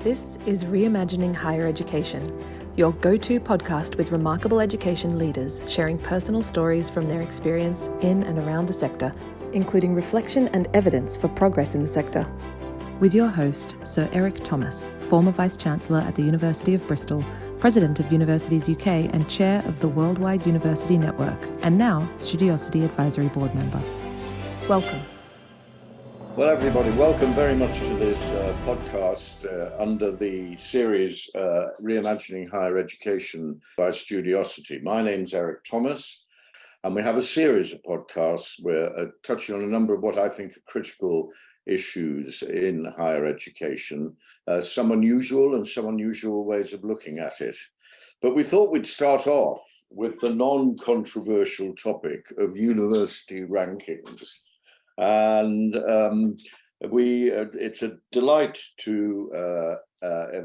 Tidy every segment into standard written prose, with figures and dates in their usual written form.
This is Reimagining Higher Education, your go-to podcast with remarkable education leaders sharing personal stories from their experience in and around the sector, including reflection and evidence for progress in the sector. With your host, Sir Eric Thomas, former Vice-Chancellor at the University of Bristol, President of Universities UK and Chair of the Worldwide University Network, and now Studiosity Advisory Board Member. Welcome. Well, everybody, welcome very much to this podcast under the series Reimagining Higher Education by Studiosity. My name's Eric Thomas, and we have a series of podcasts where touching on a number of what I think are critical issues in higher education, some unusual and some unusual ways of looking at it. But we thought we'd start off with the non-controversial topic of university rankings. And it's a delight to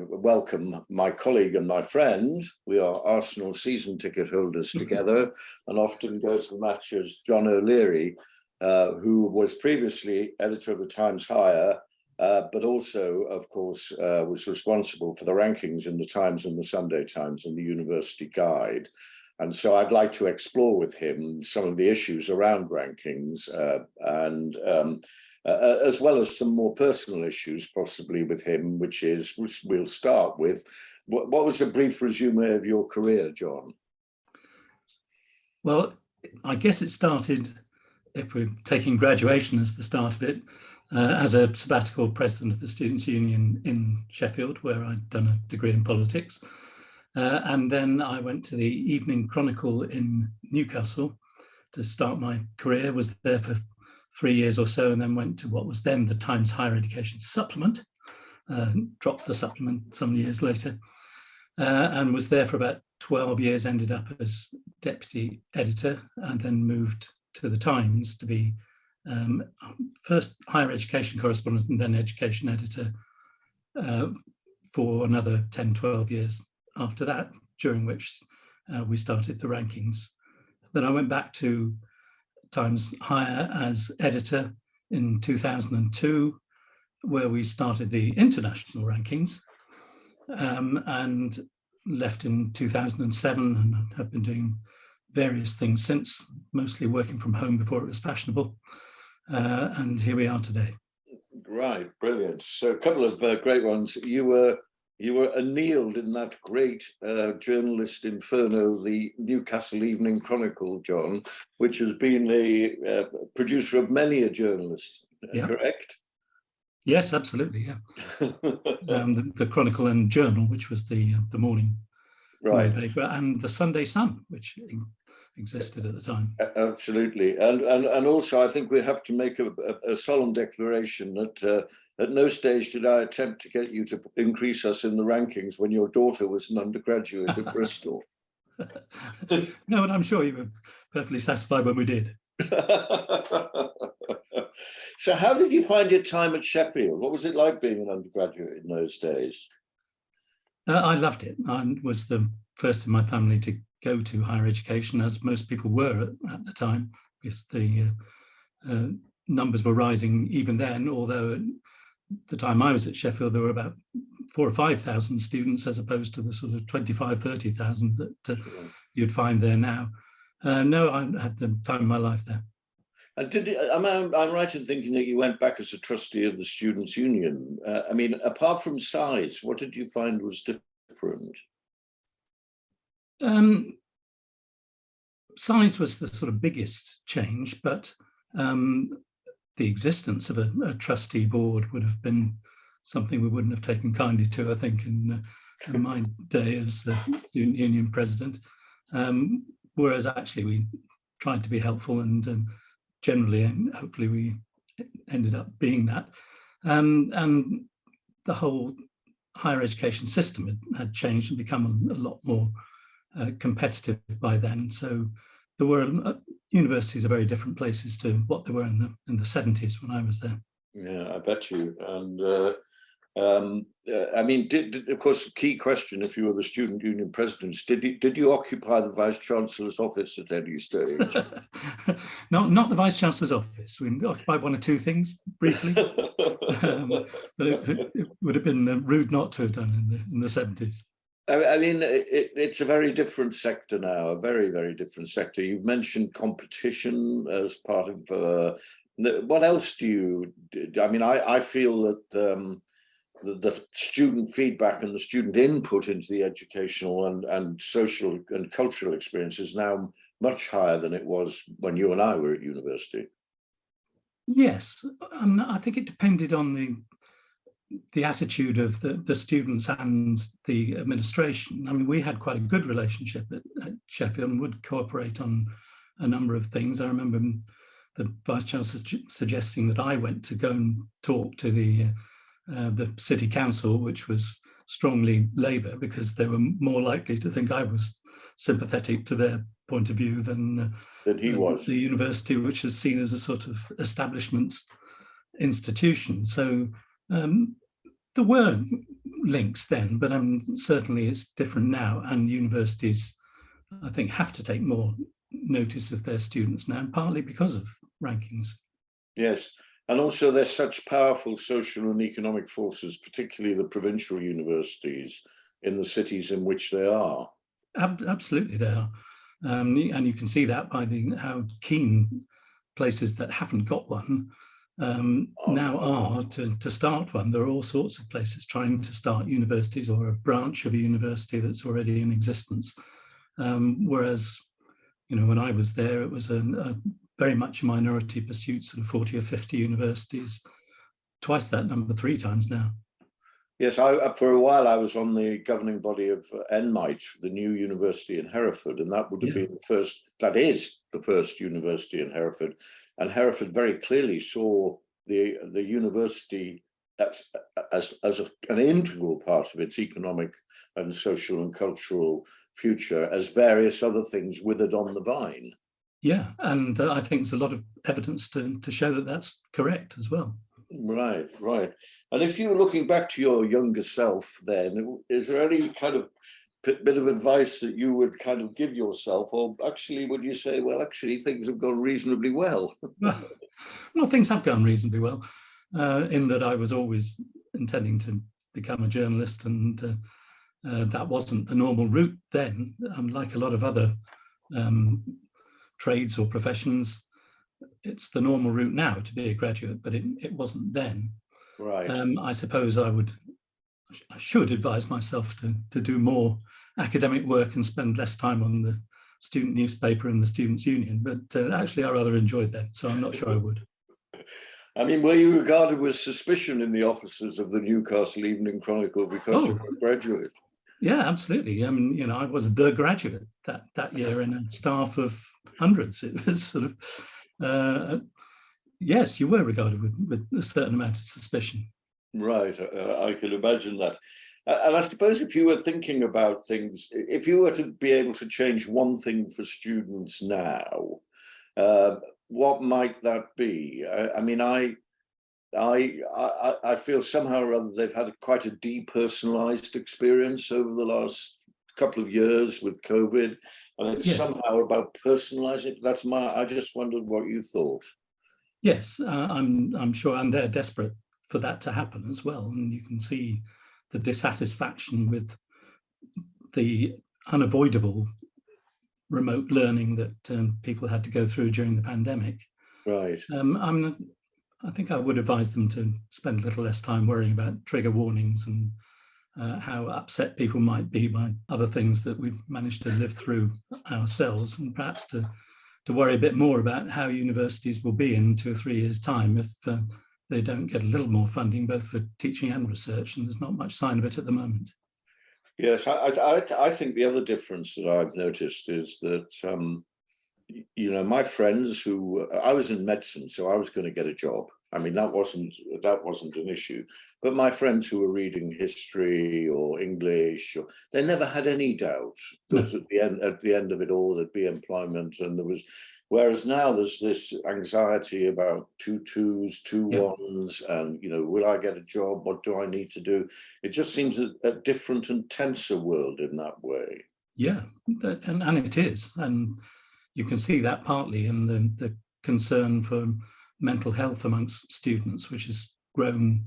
welcome my colleague and my friend. We are Arsenal season ticket holders together and often go to the matches, John O'Leary, who was previously editor of the Times Higher, but also, of course, was responsible for the rankings in the Times and the Sunday Times and the University Guide. And so I'd like to explore with him some of the issues around rankings and as well as some more personal issues possibly with him, which we'll start with. What was a brief resume of your career, John? Well, I guess it started, if we're taking graduation as the start of it, as a sabbatical president of the Students' Union in Sheffield, where I'd done a degree in politics. And then I went to the Evening Chronicle in Newcastle to start my career, was there for 3 years or so, and then went to what was then the Times Higher Education Supplement, dropped the supplement some years later, and was there for about 12 years, ended up as deputy editor, and then moved to the Times to be first higher education correspondent and then education editor for another 10, 12 years after that, during which we started the rankings. Then I went back to Times Higher as editor in 2002, where we started the international rankings, and left in 2007 and have been doing various things since, mostly working from home before it was fashionable. And here we are today. Right, brilliant. So a couple of great ones. You were annealed in that great journalist inferno, the Newcastle Evening Chronicle, John, which has been a producer of many a journalist, correct? Yes, absolutely, yeah. The Chronicle and Journal, which was the morning paper, and the Sunday Sun, which existed at the time. Absolutely. And also, I think we have to make a solemn declaration that at no stage did I attempt to get you to increase us in the rankings when your daughter was an undergraduate at Bristol. No, and I'm sure you were perfectly satisfied when we did. So how did you find your time at Sheffield? What was it like being an undergraduate in those days? I loved it. I was the first in my family to go to higher education, as most people were at the time, because the numbers were rising even then, although at the time I was at Sheffield, there were about 4,000 or 5,000 students, as opposed to the sort of 25,000, 30,000 that you'd find there now. No, I had the time of my life there. And I'm right in thinking that you went back as a trustee of the Students' Union. I mean, apart from size, what did you find was different? Size was the sort of biggest change, but the existence of a trustee board would have been something we wouldn't have taken kindly to, I think, in my day as Student Union president. Whereas actually we tried to be helpful, and generally, hopefully, we ended up being that. And the whole higher education system had changed and become a lot more competitive by then. So there were universities are very different places to what they were in the 70s when I was there. Yeah, I bet you. And I mean, of course, the key question, if you were the student union president, did you occupy the vice chancellor's office at any stage? Not the vice chancellor's office. We occupied one or two things briefly, but it would have been rude not to have done in the 70s. I mean, it's a very different sector now, a very, very different sector. You've mentioned competition as part of what else do you do? I mean, I feel that the student feedback and the student input into the educational and social and cultural experience is now much higher than it was when you and I were at university. Yes, I think it depended on the attitude of the students and the administration. I mean, we had quite a good relationship at Sheffield and would cooperate on a number of things. I remember the Vice Chancellor suggesting that I went to go and talk to the City Council, which was strongly Labour, because they were more likely to think I was sympathetic to their point of view than he was. The university, which is seen as a sort of establishment institution. So there were links then, but certainly it's different now, and universities, I think, have to take more notice of their students now, partly because of rankings. Yes, and also there's such powerful social and economic forces, particularly the provincial universities in the cities in which they are. Absolutely, they are. And you can see that by how keen places that haven't got one now are to start one. There are all sorts of places trying to start universities or a branch of a university that's already in existence. Whereas, when I was there, it was a very much a minority pursuit, sort of 40 or 50 universities, twice that number, 3 times now. Yes, for a while I was on the governing body of NMIT, the new university in Hereford, and that would have been that is the first university in Hereford. And Hereford very clearly saw the university as an integral part of its economic and social and cultural future, as various other things withered on the vine. Yeah, and I think there's a lot of evidence to show that that's correct as well. Right. And if you were looking back to your younger self then, is there any kind of bit of advice that you would kind of give yourself, or actually would you say, well, actually things have gone reasonably well? Well, things have gone reasonably well, in that I was always intending to become a journalist, and that wasn't the normal route then. Like a lot of other trades or professions, it's the normal route now to be a graduate, but it wasn't then. Right. I suppose I should advise myself to do more academic work and spend less time on the student newspaper and the Students' Union, but actually I rather enjoyed that, so I'm not sure I would. I mean, were you regarded with suspicion in the offices of the Newcastle Evening Chronicle because you were a graduate? Yeah, absolutely. I mean, I was the graduate that year in a staff of hundreds. It was sort of, yes, you were regarded with a certain amount of suspicion. Right, I can imagine that. And I suppose if you were thinking about things, if you were to be able to change one thing for students now, what might that be? I mean, I feel somehow or other they've had quite a depersonalized experience over the last couple of years with COVID, and it's somehow about personalizing. I just wondered what you thought. Yes, I'm sure, and they're desperate for that to happen as well. And you can see the dissatisfaction with the unavoidable remote learning that people had to go through during the pandemic. Right. I think I would advise them to spend a little less time worrying about trigger warnings and how upset people might be by other things that we've managed to live through ourselves, and perhaps to worry a bit more about how universities will be in 2 or 3 years' time if they don't get a little more funding, both for teaching and research, and there's not much sign of it at the moment. Yes, I think the other difference that I've noticed is that, my friends who, I was in medicine, so I was going to get a job. I mean, that wasn't an issue. But my friends who were reading history or English, they never had any doubt that at the end of it all there'd be employment, and there was, Whereas now there's this anxiety about 2 2s, 2 1s, and, you know, will I get a job? What do I need to do? It just seems a different and tenser world in that way. Yeah, and it is. And you can see that partly in the concern for mental health amongst students, which has grown,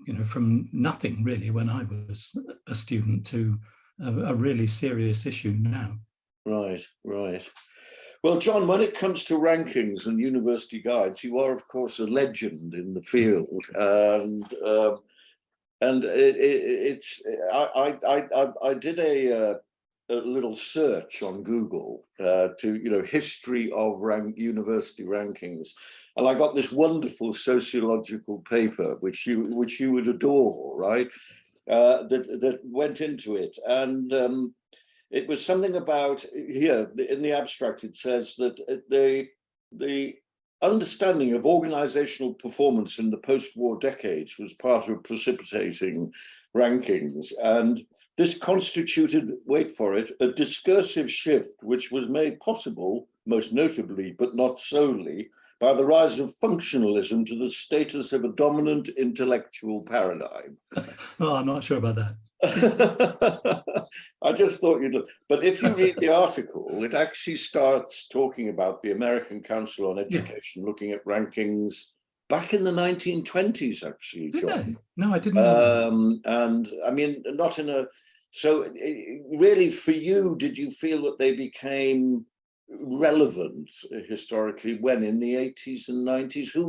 you know, from nothing really when I was a student to a really serious issue now. Right, right. Well, John, when it comes to rankings and university guides, you are, of course, a legend in the field, and I did a little search on Google to, you know, history of university rankings, and I got this wonderful sociological paper which you would adore, right? That went into it, and it was something about, here in the abstract it says that the understanding of organizational performance in the post-war decades was part of precipitating rankings, and this constituted, wait for it, a discursive shift which was made possible, most notably but not solely, by the rise of functionalism to the status of a dominant intellectual paradigm. Oh, I'm not sure about that. I just thought you'd look. But if you read the article, it actually starts talking about the American Council on Education looking at rankings back in the 1920s, actually, John. Did they? No, I didn't know. And I mean, not in a... So really, for you, did you feel that they became relevant historically when, in the 80s and 90s? Who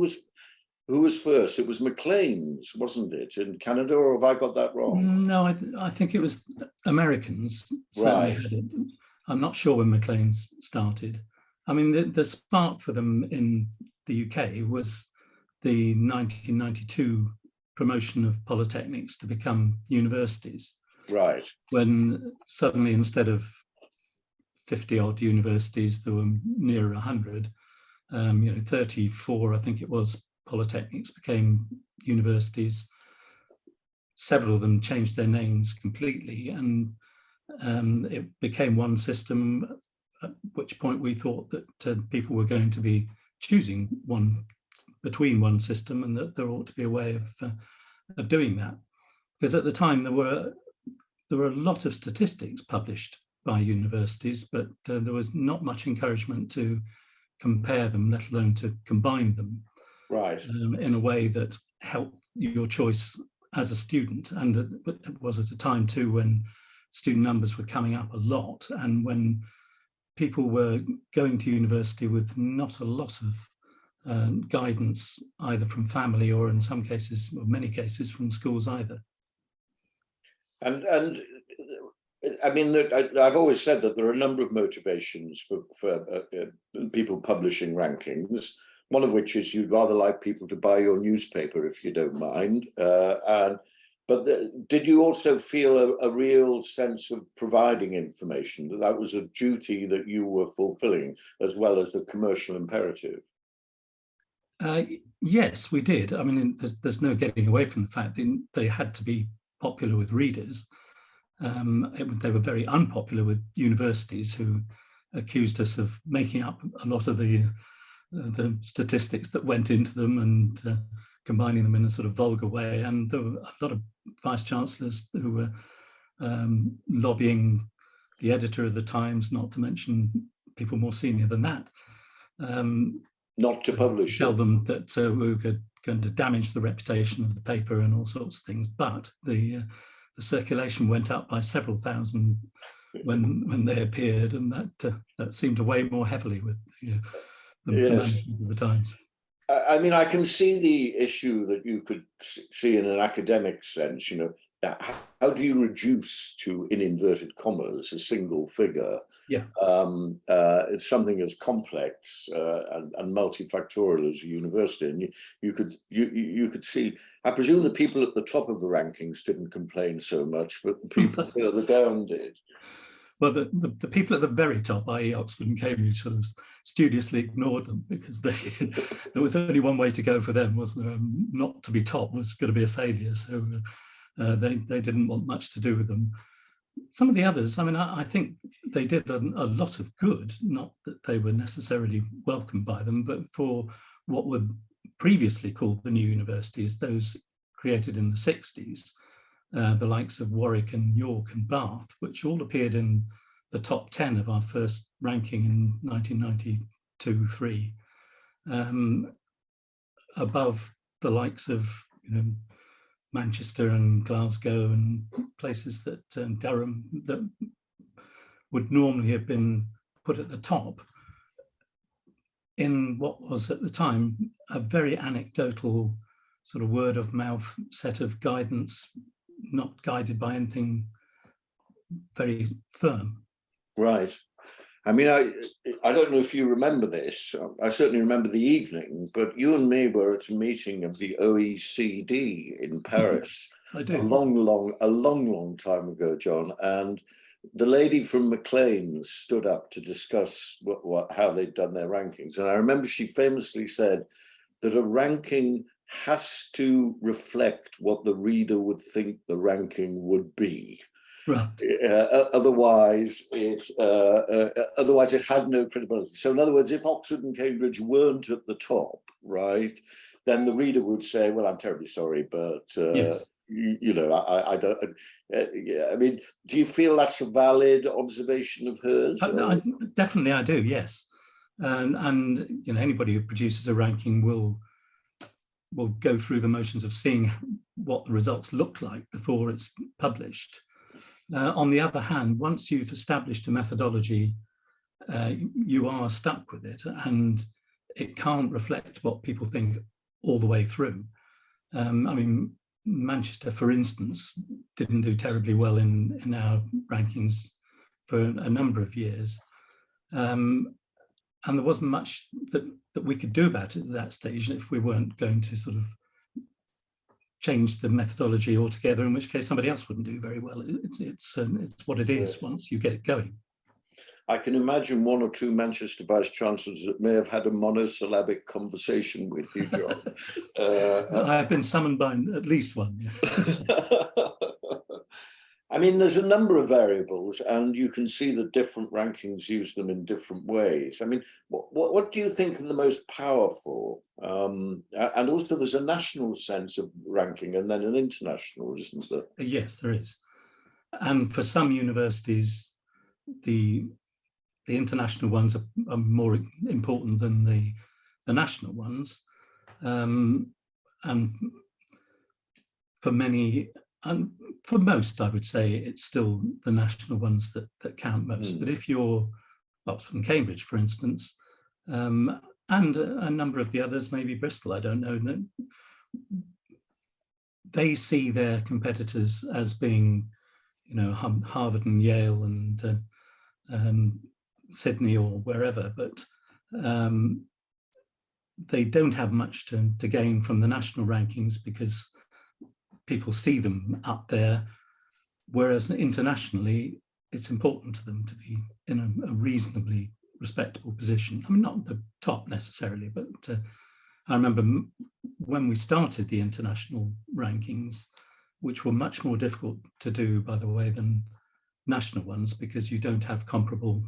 was first? It was Maclean's, wasn't it, in Canada, or have I got that wrong? No, I think it was Americans. Right. Had it. I'm not sure when Maclean's started. I mean, the spark for them in the UK was the 1992 promotion of polytechnics to become universities. Right. When suddenly, instead of 50 odd universities, there were nearer 100. 34, I think it was, polytechnics became universities. Several of them changed their names completely, and it became one system, at which point we thought that people were going to be choosing between one system, and that there ought to be a way of doing that. Because at the time there were a lot of statistics published by universities, but there was not much encouragement to compare them, let alone to combine them. Right. In a way that helped your choice as a student. And it was at a time too when student numbers were coming up a lot, and when people were going to university with not a lot of guidance, either from family or, in some cases, or many cases, from schools either. And I mean, I've always said that there are a number of motivations for people publishing rankings. One of which is you'd rather like people to buy your newspaper, if you don't mind. But did you also feel a real sense of providing information, that was a duty that you were fulfilling, as well as the commercial imperative? Yes, we did. I mean, there's no getting away from the fact that they had to be popular with readers. They were very unpopular with universities, who accused us of making up a lot of the statistics that went into them and combining them in a sort of vulgar way. And there were a lot of vice chancellors who were lobbying the editor of the Times, not to mention people more senior than that, not to publish, tell them that we were going to damage the reputation of the paper and all sorts of things. But the circulation went up by several thousand when they appeared, and that seemed to weigh more heavily with the management of the Times. I mean, I can see the issue that you could see in an academic sense. You know, how do you reduce to, in inverted commas, a single figure? Yeah. It's something as complex and multifactorial as a university, and you could see. I presume the people at the top of the rankings didn't complain so much, but the people further down did. Well, the people at the very top, i.e. Oxford and Cambridge, sort of studiously ignored them, because there was only one way to go for them, wasn't there? Not to be top was going to be a failure, so they didn't want much to do with them. some of the others, I mean, I think they did a lot of good, not that they were necessarily welcomed by them, but for what were previously called the new universities, those created in the 60s, the likes of Warwick and York and Bath, which all appeared in the top 10 of our first ranking in 1992-3, above the likes of, you know, Manchester and Glasgow and places that Durham that would normally have been put at the top in what was at the time a very anecdotal sort of word of mouth set of guidance, not guided by anything very firm. Right. I mean, I don't know if you remember this. I certainly remember the evening, but you and me were at a meeting of the OECD in Paris. I do. A long time ago, John. And the lady from Maclean's stood up to discuss how they'd done their rankings. And I remember she famously said that a ranking has to reflect what the reader would think the ranking would be. Right. Otherwise, it had no credibility. So, in other words, if Oxford and Cambridge weren't at the top, right, then the reader would say, "Well, I'm terribly sorry, but yes. you know, I don't." Yeah, I mean, do you feel that's a valid observation of hers? Definitely, I do. Yes, and you know, anybody who produces a ranking will go through the motions of seeing what the results look like before it's published. On the other hand, once you've established a methodology, you are stuck with it, and it can't reflect what people think all the way through. I mean, Manchester, for instance, didn't do terribly well in our rankings for a number of years, and there wasn't much that we could do about it at that stage if we weren't going to sort of change the methodology altogether, in which case somebody else wouldn't do very well. It's what it is once you get it going. I can imagine one or two Manchester Vice Chancellors that may have had a monosyllabic conversation with you, John. I have been summoned by at least one. Yeah. I mean, there's a number of variables, and you can see that different rankings use them in different ways. I mean, what do you think are the most powerful? And also, there's a national sense of ranking, and then an international, isn't there? Yes, there is. And for some universities, the international ones are more important than the national ones, and for many. And for most, I would say it's still the national ones that count most. But if you're Oxford and Cambridge, for instance, and a number of the others, maybe Bristol, I don't know, that they see their competitors as being, you know, Harvard and Yale and Sydney or wherever, but they don't have much to gain from the national rankings because people see them up there, whereas internationally, it's important to them to be in a reasonably respectable position. I mean, not the top necessarily, but I remember when we started the international rankings, which were much more difficult to do, by the way, than national ones, because you don't have comparable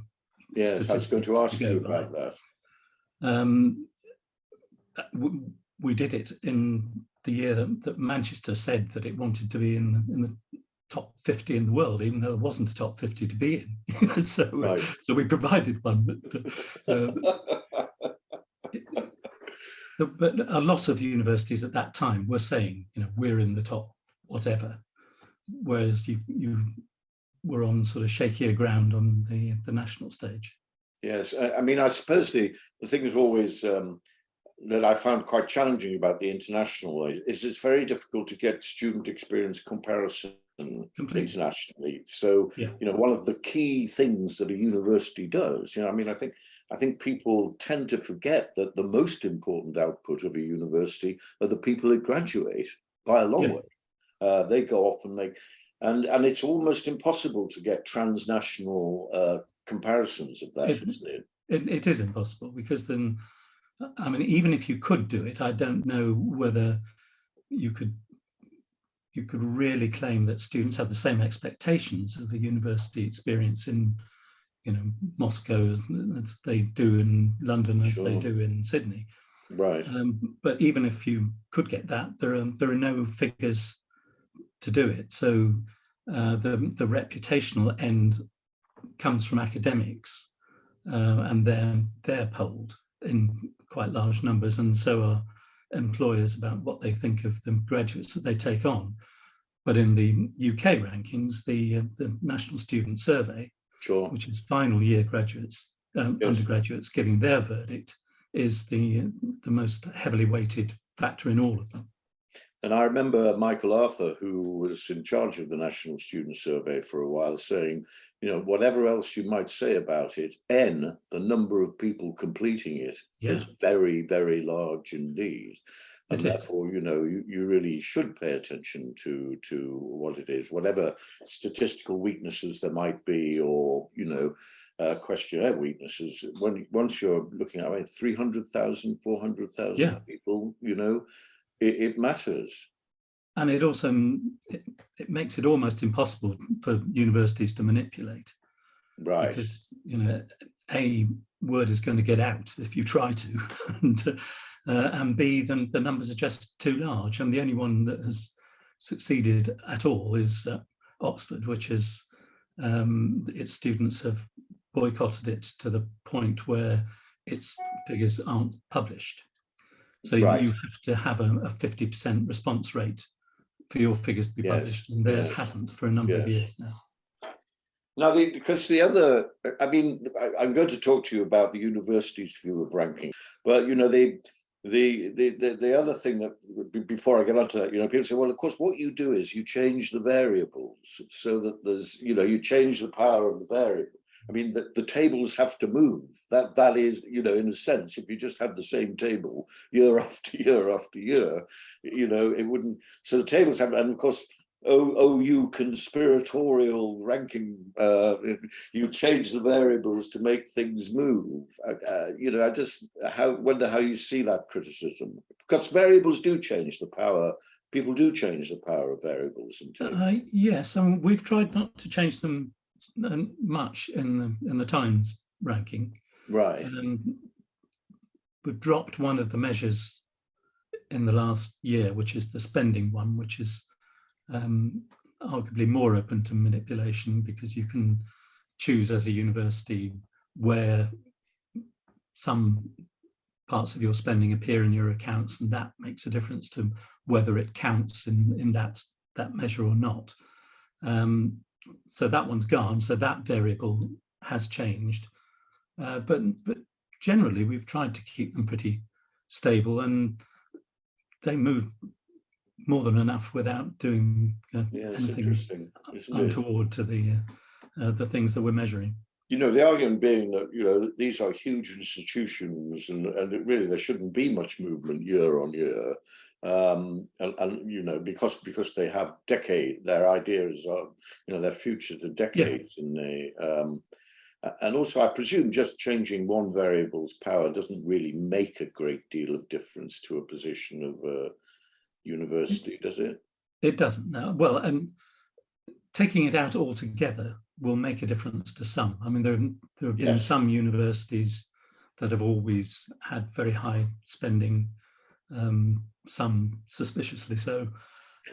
statistics. I was going to ask you about that. We did it in the year that Manchester said that it wanted to be in the top 50 in the world, even though there wasn't a top 50 to be in. So we provided one, but a lot of universities at that time were saying, you know, we're in the top whatever, whereas you were on sort of shakier ground on the national stage. Yes, I mean, I suppose the thing is always that I found quite challenging about the international is it's very difficult to get student experience comparison internationally. So, you know, one of the key things that a university does, you know, I mean, I think people tend to forget that the most important output of a university are the people that graduate by a long way. They go off and make, and it's almost impossible to get transnational comparisons of that, isn't it? It is impossible, because then, I mean, even if you could do it, I don't know whether you could you could really claim that students have the same expectations of a university experience in, Moscow as they do in London, as they do in Sydney. Right. But even if you could get that, there are no figures to do it. So the reputational end comes from academics, and they're polled in quite large numbers, and so are employers about what they think of the graduates that they take on. But in the UK rankings, the National Student Survey, Sure. which is final year graduates, undergraduates giving their verdict, is the most heavily weighted factor in all of them. And I remember Michael Arthur, who was in charge of the National Student Survey for a while, saying, whatever else you might say about it, the number of people completing it is very, very large indeed. And therefore, you really should pay attention to what it is, whatever statistical weaknesses there might be, or, questionnaire weaknesses. Once you're looking at 300,000, 400,000 people, it matters. And it also it makes it almost impossible for universities to manipulate. Right. Because, A, word is going to get out if you try to, and B, then the numbers are just too large. And the only one that has succeeded at all is Oxford, which is its students have boycotted it to the point where its figures aren't published. So you have to have a 50% response rate for your figures to be published, and theirs hasn't for a number of years now. Now, because the other, I'm going to talk to you about the university's view of ranking, but the other thing that, before I get onto that, people say, well, of course, what you do is you change the variables so that there's, you change the power of the variable. The tables have to move. That is, in a sense, if you just had the same table year after year after year, it wouldn't. So the tables have, and of course, you conspiratorial ranking, you change the variables to make things move. I just wonder how you see that criticism, because variables do change the power. People do change the power of variables in tables. Yes, and we've tried not to change them much in the Times ranking. Right. We've dropped one of the measures in the last year, which is the spending one, which is arguably more open to manipulation, because you can choose as a university where some parts of your spending appear in your accounts, and that makes a difference to whether it counts in that measure or not. So that one's gone, so that variable has changed. But generally, we've tried to keep them pretty stable, and they move more than enough without doing anything untoward to the things that we're measuring. The argument being that these are huge institutions, and really there shouldn't be much movement year on year, and because they have their ideas are their future to decades, and also I presume just changing one variable's power doesn't really make a great deal of difference to a position of a university, does it? It doesn't. No. Well, and taking it out altogether will make a difference to some. There have been some universities that have always had very high spending, some suspiciously so,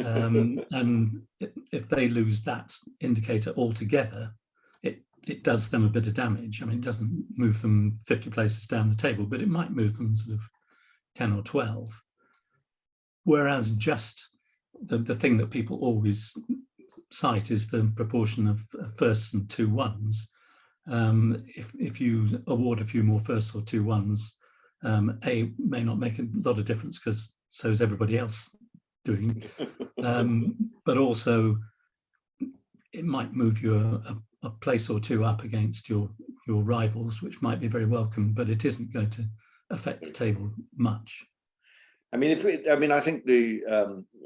and if they lose that indicator altogether, it does them a bit of damage. It doesn't move them 50 places down the table, but it might move them sort of 10 or 12. Whereas just the thing that people always cite is the proportion of firsts and 2-1s. If you award a few more firsts or 2-1s, A, may not make a lot of difference because so is everybody else doing, but also it might move you a place or two up against your rivals, which might be very welcome, but it isn't going to affect the table much. I think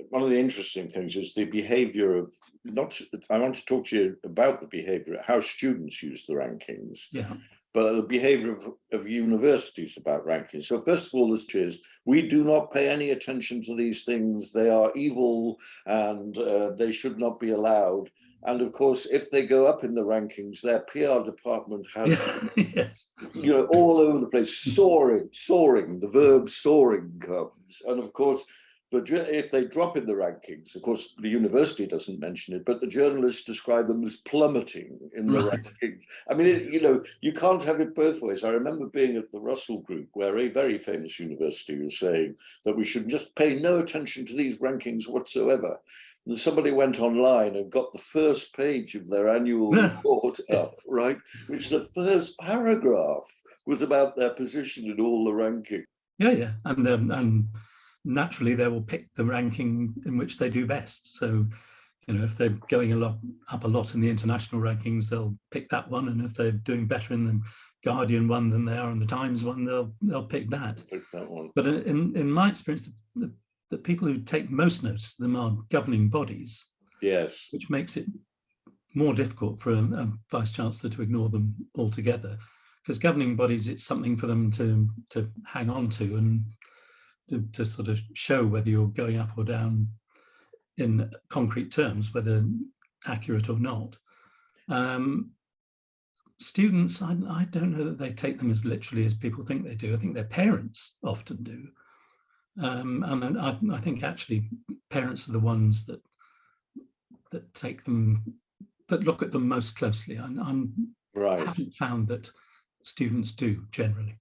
one of the interesting things is the behaviour of I want to talk to you about the behaviour, how students use the rankings. Yeah. but the behavior of universities about rankings. So first of all, this is, we do not pay any attention to these things. They are evil and they should not be allowed. And of course, if they go up in the rankings, their PR department has, yes. All over the place, soaring, the verb soaring comes. And of course, if they drop in the rankings, of course, the university doesn't mention it, but the journalists describe them as plummeting in the rankings. I mean, you can't have it both ways. I remember being at the Russell Group, where a very famous university was saying that we should just pay no attention to these rankings whatsoever. And somebody went online and got the first page of their annual report up, right? Which the first paragraph was about their position in all the rankings. Yeah. And naturally, they will pick the ranking in which they do best. So, if they're going up a lot in the international rankings, they'll pick that one. And if they're doing better in the Guardian one than they are in the Times one, they'll pick that. One. But in my experience, the people who take most notice of them are governing bodies. Yes. Which makes it more difficult for a Vice-Chancellor to ignore them altogether. Because governing bodies, it's something for them to hang on to and to sort of show whether you're going up or down in concrete terms, whether accurate or not. Students, I don't know that they take them as literally as people think they do. I think their parents often do. And I think actually parents are the ones that take them, that look at them most closely. I haven't found that students do generally.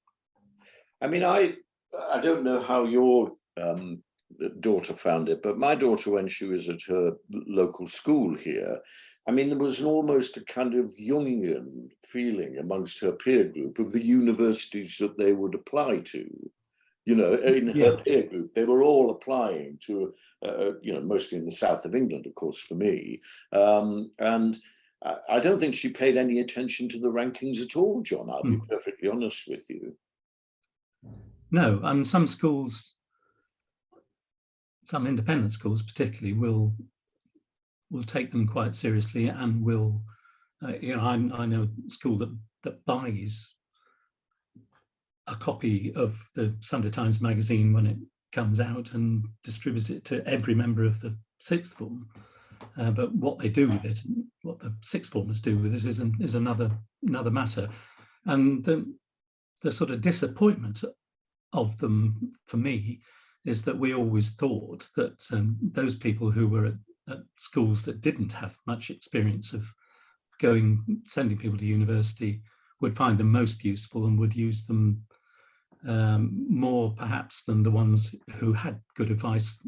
I mean, I don't know how your daughter found it, but my daughter, when she was at her local school here, I mean, there was almost a kind of Jungian feeling amongst her peer group of the universities that they would apply to. In her peer group, they were all applying to, mostly in the south of England, of course, for me. And I don't think she paid any attention to the rankings at all, John, I'll be perfectly honest with you. No, and some schools, some independent schools particularly, will take them quite seriously and will, I know a school that buys a copy of the Sunday Times magazine when it comes out and distributes it to every member of the sixth form. But what they do with it, what the sixth formers do with it, is another matter. And the sort of disappointment of them, for me, is that we always thought that those people who were at schools that didn't have much experience of sending people to university would find them most useful and would use them more perhaps than the ones who had good advice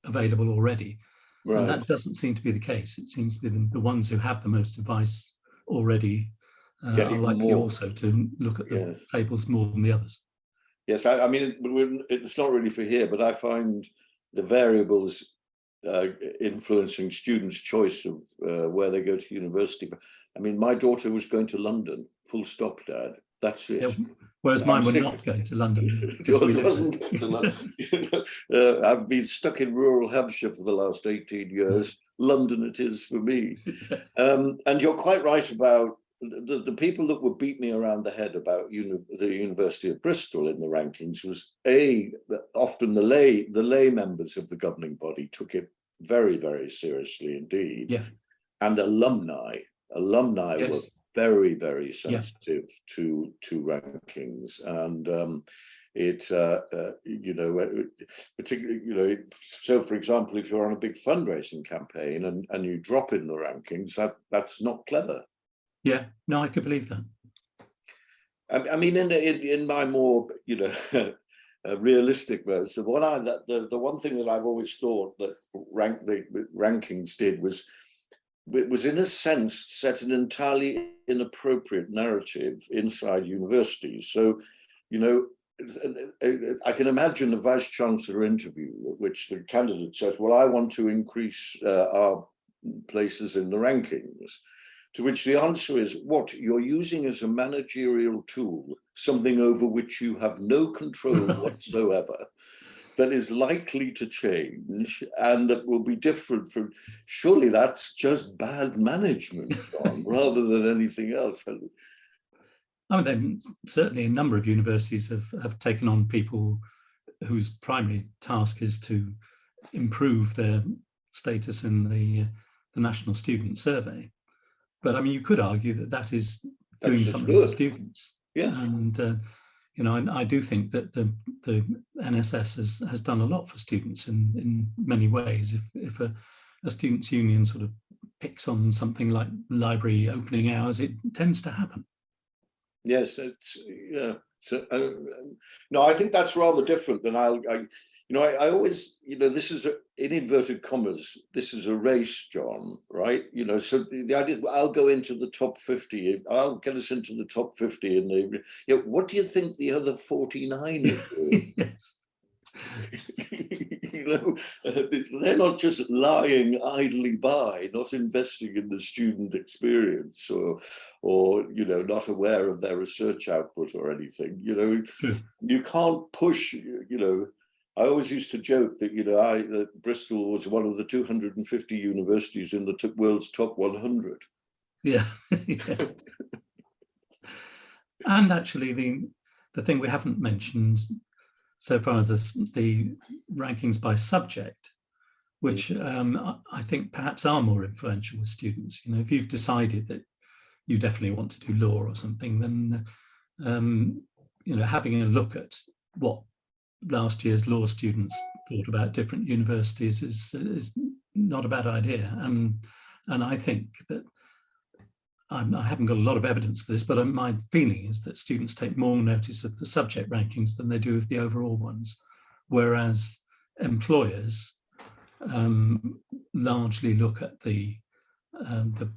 available already. Right. And that doesn't seem to be the case. It seems to be the ones who have the most advice already are likely also to look at the tables more than the others. Yes, I mean, it's not really for here, but I find the variables influencing students' choice of where they go to university. I mean, my daughter was going to London, full stop, Dad. That's it. Yeah, whereas mine were not going to London. Wasn't going to London. I've been stuck in rural Hampshire for the last 18 years. London it is for me. And you're quite right about the people that would beat me around the head about the University of Bristol in the rankings was often the lay members of the governing body took it very, very seriously indeed. Yeah. And alumni were very, very sensitive to rankings, and particularly, so for example, if you're on a big fundraising campaign and you drop in the rankings, that's not clever. Yeah, no, I could believe that. I mean, in my more realistic version, the one thing that I've always thought that the rankings did was in a sense set an entirely inappropriate narrative inside universities. So, I can imagine a vice-chancellor interview at which the candidate says, well, I want to increase our places in the rankings. To which the answer is, what, you're using as a managerial tool, something over which you have no control whatsoever, that is likely to change and that will be different from, surely that's just bad management, John, rather than anything else. I mean, certainly a number of universities have taken on people whose primary task is to improve their status in the National Student Survey. But I mean, you could argue that that is doing something for students. Yes. And you know, I do think that the NSS has done a lot for students in many ways. If a students' union sort of picks on something like library opening hours, it tends to happen. Yes, it's yeah. So, no, I think that's rather different than I always, this is in inverted commas, this is a race, John, right? So the idea is I'll go into the top 50, I'll get us into the top 50 and what do you think the other 49 are doing? Yes. They're not just lying idly by, not investing in the student experience or not aware of their research output or anything. You can't push, I always used to joke that, that Bristol was one of the 250 universities in the world's top 100. Yeah. Yeah. And actually the thing we haven't mentioned so far as the rankings by subject, which I think perhaps are more influential with students. If you've decided that you definitely want to do law or something, then having a look at what last year's law students thought about different universities is not a bad idea. And I think that I haven't got a lot of evidence for this, but my feeling is that students take more notice of the subject rankings than they do of the overall ones, whereas employers largely look at the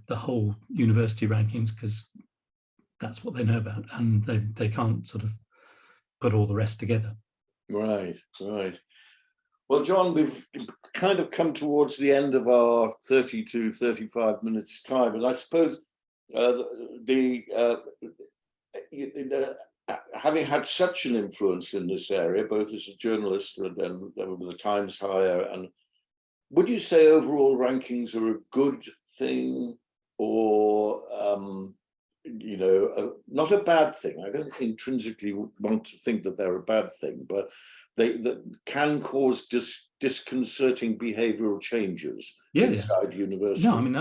whole university rankings because that's what they know about, and they can't sort of put all the rest together. Right. Well, John, we've kind of come towards the end of our 30 to 35 minutes time, and I suppose having had such an influence in this area, both as a journalist and then with the Times Higher, and would you say overall rankings are a good thing or not a bad thing? I don't intrinsically want to think that they're a bad thing, but that can cause disconcerting behavioural changes inside universities. No, I mean,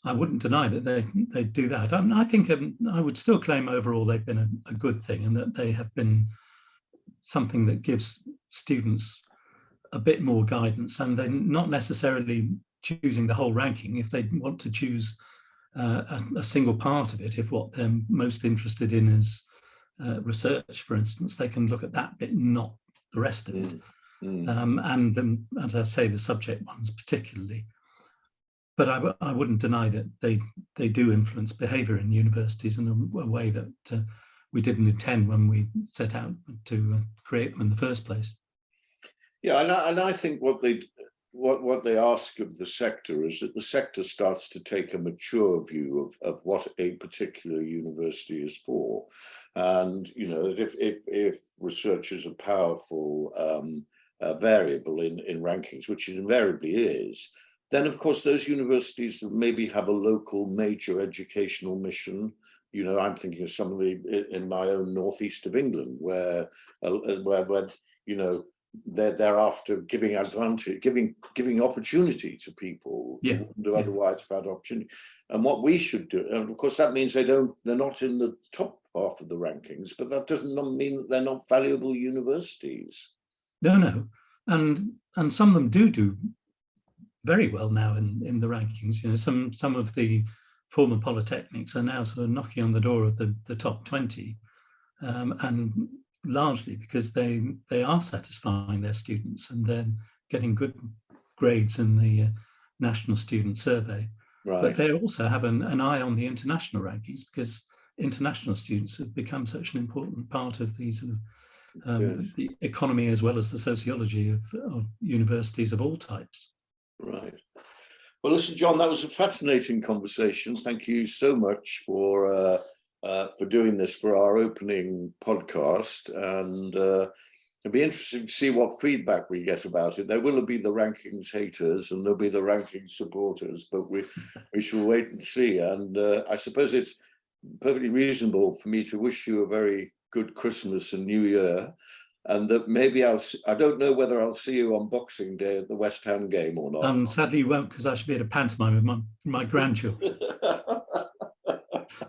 I wouldn't deny that they do that. I think I would still claim overall they've been a good thing, and that they have been something that gives students a bit more guidance, and they're not necessarily choosing the whole ranking. If they want to choose a single part of it, if what they're most interested in is research, for instance, they can look at that bit, not the rest of it. And then, as I say, the subject ones particularly. But I wouldn't deny that they do influence behaviour in universities in a way that we didn't intend when we set out to create them in the first place. Yeah, and I think what they ask of the sector is that the sector starts to take a mature view of what a particular university is for, and if research is a powerful variable in rankings, which it invariably is, then of course those universities that maybe have a local major educational mission. I'm thinking of some of in my own northeast of England, where they're after giving advantage, giving opportunity to people who wouldn't have otherwise had opportunity. And what we should do, and of course that means they're not in the top half of the rankings, but that doesn't mean that they're not valuable universities. No, and some of them do very well now in the rankings. Some of the former polytechnics are now sort of knocking on the door of the top 20, and largely because they are satisfying their students and they're getting good grades in the National Student Survey. Right. But they also have an eye on the international rankings, because international students have become such an important part of the sort of the economy as well as the sociology of universities of all types. Right. Well, listen, John, that was a fascinating conversation. Thank you so much for doing this for our opening podcast, and it'll be interesting to see what feedback we get about it. There will be the rankings haters and there'll be the rankings supporters, but we shall wait and see. And I suppose it's perfectly reasonable for me to wish you a very good Christmas and New Year, and that maybe I don't know whether I'll see you on Boxing Day at the West Ham game or not. Sadly, you won't, because I should be at a pantomime with my grandchildren.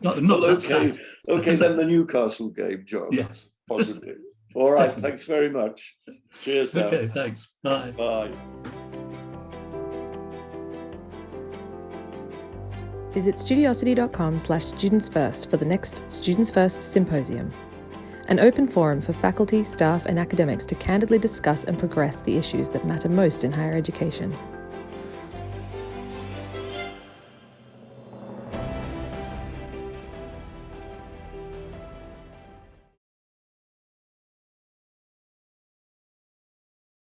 not well, that okay, sad. Okay, then the Newcastle game, John. Yes. Possibly. All right, Definitely. Thanks very much. Cheers now. Okay, thanks. Bye. Bye. Visit studiosity.com/studentsfirst for the next Students First Symposium, an open forum for faculty, staff and academics to candidly discuss and progress the issues that matter most in higher education.